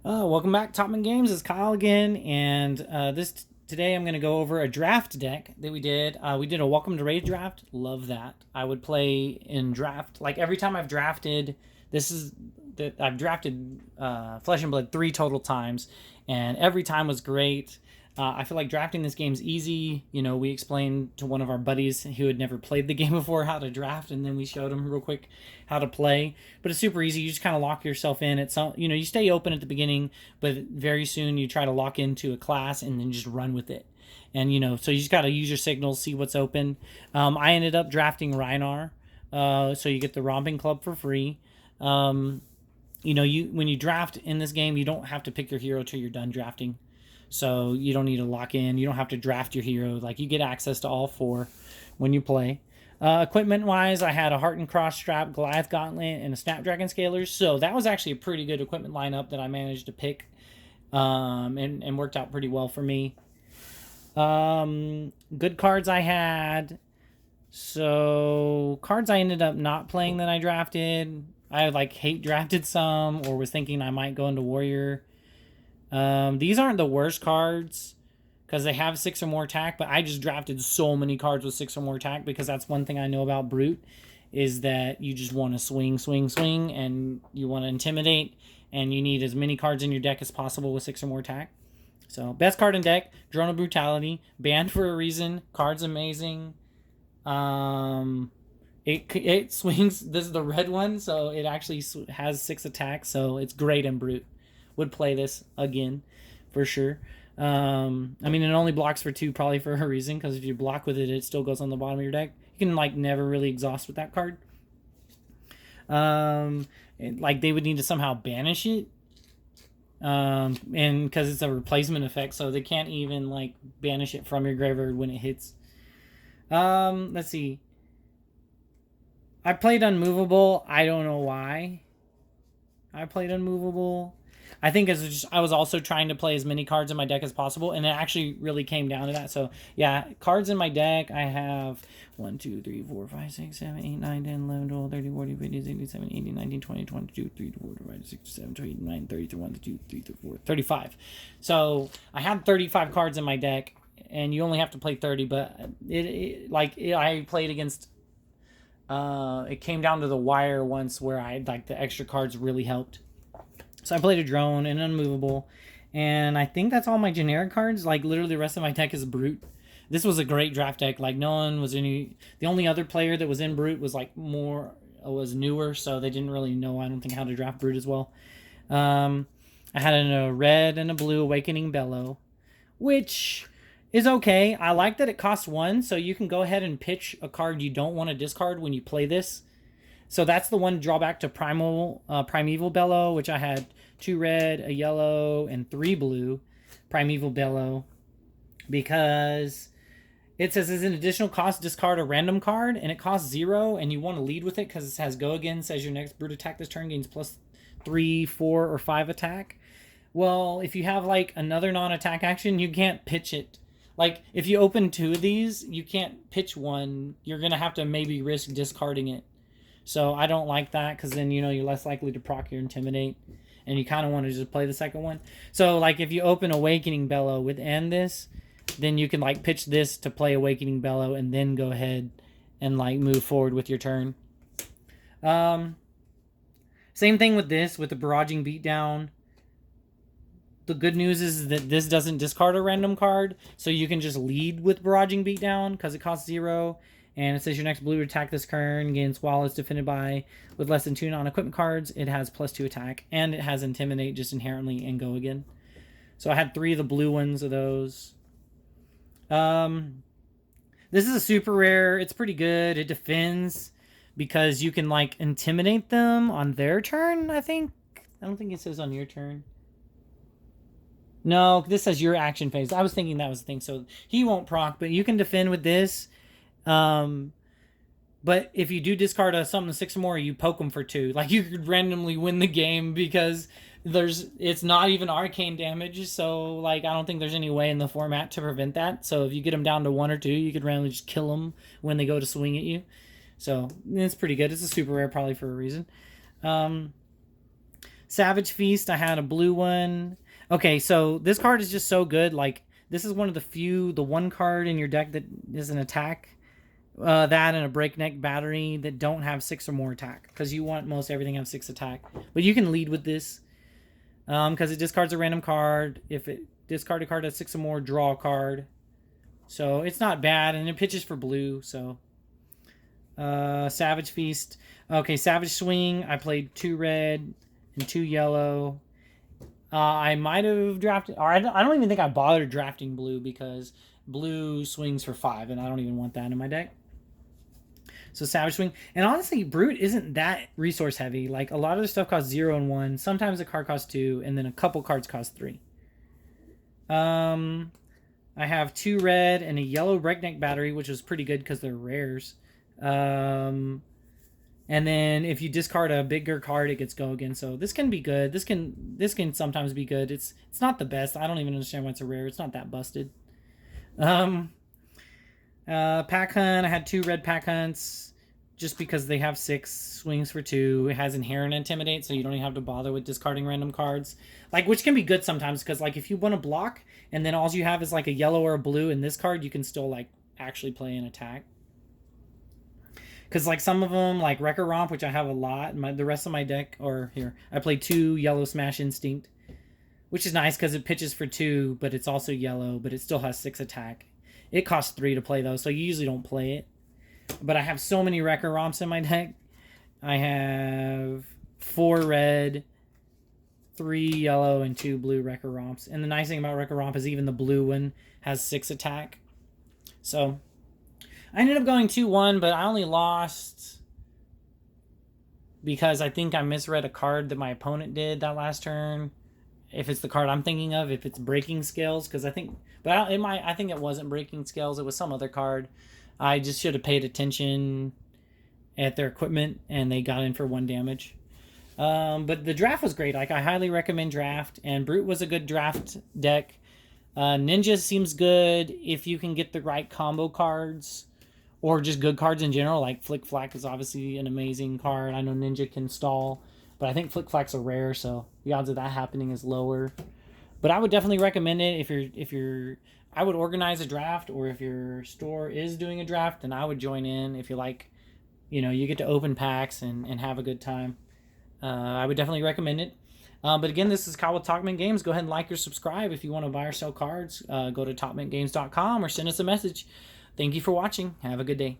Welcome back, Topman Games. It's Kyle again, and today I'm going to go over a draft deck that we did. We did a Welcome to Raid draft. Love that. I would play in draft like every time I've drafted. This is that I've drafted Flesh and Blood 3 total times, and every time was great. I feel like drafting this game's easy. You know, we explained to one of our buddies who had never played the game before how to draft, and then we showed him real quick how to play. But it's super easy. You just kind of lock yourself in. It's some, you stay open at the beginning, but very soon you try to lock into a class and then just run with it. And so you just got to use your signals, see what's open. I ended up drafting Rhinar, so you get the Romping Club for free. You when you draft in this game, you don't have to pick your hero till you're done drafting. So you don't need to lock in. You don't have to draft your hero. Like, you get access to all four when you play. Equipment wise, I had a Heart and Cross Strap, Goliath Gauntlet, and a Snapdragon Scaler. So that was actually a pretty good equipment lineup that I managed to pick, and worked out pretty well for me. Good cards I had. So cards I ended up not playing that I drafted. I hate drafted some, or was thinking I might go into Warrior. These aren't the worst cards because they have 6 or more attack, but I just drafted so many cards with 6 or more attack because that's one thing I know about Brute, is that you just want to swing, swing, swing, and you want to intimidate, and you need as many cards in your deck as possible with 6 or more attack. So, best card in deck, Drone of Brutality, banned for a reason, card's amazing. It swings, this is the red one, so it actually has 6 attacks, so it's great in Brute. Would play this again for sure. I mean, it only blocks for 2, probably for a reason, because if you block with it, it still goes on the bottom of your deck. You can never really exhaust with that card. They would need to somehow banish it, and because it's a replacement effect, so they can't even banish it from your graveyard when it hits. Let's see. I played Unmovable. I don't know why I played Unmovable. I think I was also trying to play as many cards in my deck as possible, and it actually really came down to that. So yeah, cards in my deck, I have 1, 2, 3, 4, 5, 6, 7, 8, 9, 10, 11, 12, 13, 14, 15, 16, 17, 18, 19, 20, 22, 23, 24, 25, 26, 27, 28, 29, 30, 31, 32, 33, 34, 35. So I had 35 cards in my deck, and you only have to play 30, but I played against it came down to the wire once where the extra cards really helped. So I played a Drone and Unmovable, and I think that's all my generic cards. Literally the rest of my deck is Brute. This was a great draft deck. No one was any. The only other player that was in Brute was was newer, so they didn't really know, I don't think, how to draft Brute as well. I had a red and a blue Awakening Bellow, which is okay. I like that it costs 1, so you can go ahead and pitch a card you don't want to discard when you play this. So that's the one drawback to Primeval Bellow, which I had 2 red, a yellow, and 3 blue Primeval Bellow, because it says as an additional cost, discard a random card, and it costs 0, and you want to lead with it because it has Go Again, says your next Brute attack this turn gains plus 3, 4, or 5 attack. Well, if you have another non-attack action, you can't pitch it. If you open 2 of these, you can't pitch one. You're going to have to maybe risk discarding it. So I don't like that, because then you're less likely to proc your Intimidate, and you kind of want to just play the second one. So if you open Awakening Bellow with end this, then you can pitch this to play Awakening Bellow and then go ahead and move forward with your turn. Same thing with this, with the Barraging Beatdown. The good news is that this doesn't discard a random card, so you can just lead with Barraging Beatdown because it costs 0. And it says your next blue attack this turn against while it's defended by with less than 2 non-equipment cards. It has plus 2 attack, and it has Intimidate just inherently and Go Again. So I had 3 of the blue ones of those. This is a super rare. It's pretty good. It defends because you can intimidate them on their turn, I think. I don't think it says on your turn. No, this says your action phase. I was thinking that was the thing. So he won't proc, but you can defend with this. But if you do discard something 6 or more, you poke them for 2. You could randomly win the game because it's not even arcane damage. So I don't think there's any way in the format to prevent that. So if you get them down to 1 or 2, you could randomly just kill them when they go to swing at you. So it's pretty good. It's a super rare, probably for a reason. Savage Feast, I had a blue one. Okay, so this card is just so good. Like, this is one of the one card in your deck that is an attack. That and a Breakneck Battery that don't have 6 or more attack. Because you want most everything to have 6 attack. But you can lead with this. Because it discards a random card. If it discard a card has 6 or more, draw a card. So it's not bad. And it pitches for blue, so... Savage Feast. Okay, Savage Swing. I played 2 red and 2 yellow. I might have drafted... Or I don't even think I bothered drafting blue because blue swings for 5, and I don't even want that in my deck. So Savage Swing. And honestly, Brute isn't that resource heavy. Like, a lot of the stuff costs 0 and 1. Sometimes a card costs 2, and then a couple cards cost 3. I have 2 red and a yellow Breakneck Battery, which is pretty good because they're rares. And then if you discard a bigger card, it gets go again. So this can be good. This can sometimes be good. It's not the best. I don't even understand why it's a rare. It's not that busted. Pack Hunt. I had 2 red Pack Hunts just because they have 6 swings for 2. It has Inherent Intimidate, so you don't even have to bother with discarding random cards. Like, which can be good sometimes because, like, if you want to block and then all you have is like a yellow or a blue in this card, you can still like actually play an attack. Because, like, some of them, like Wrecker Romp, which I have a lot, the rest of my deck, or here, I play 2 Yellow Smash Instinct, which is nice because it pitches for 2, but it's also yellow, but it still has 6 attack. It costs 3 to play, though, so you usually don't play it. But I have so many Wrecker Romps in my deck. I have 4 red, 3 yellow, and 2 blue Wrecker Romps. And the nice thing about Wrecker Romp is even the blue one has 6 attack. So... I ended up going 2-1, but I only lost because I think I misread a card that my opponent did that last turn. If it's the card I'm thinking of, if it's Breaking Scales, because I think, but I think it wasn't Breaking Scales. It was some other card. I just should have paid attention at their equipment, and they got in for 1 damage. But the draft was great. Like, I highly recommend draft, and Brute was a good draft deck. Ninja seems good if you can get the right combo cards. Or just good cards in general, like Flick Flack is obviously an amazing card. I know Ninja can stall, but I think Flick Flack's a rare, so the odds of that happening is lower. But I would definitely recommend it if you're I would organize a draft, or if your store is doing a draft, then I would join in if you like, you get to open packs and have a good time. I would definitely recommend it. But again, this is Kyle with Talkman Games. Go ahead and like or subscribe if you want to buy or sell cards. Go to topmintgames.com or send us a message. Thank you for watching. Have a good day.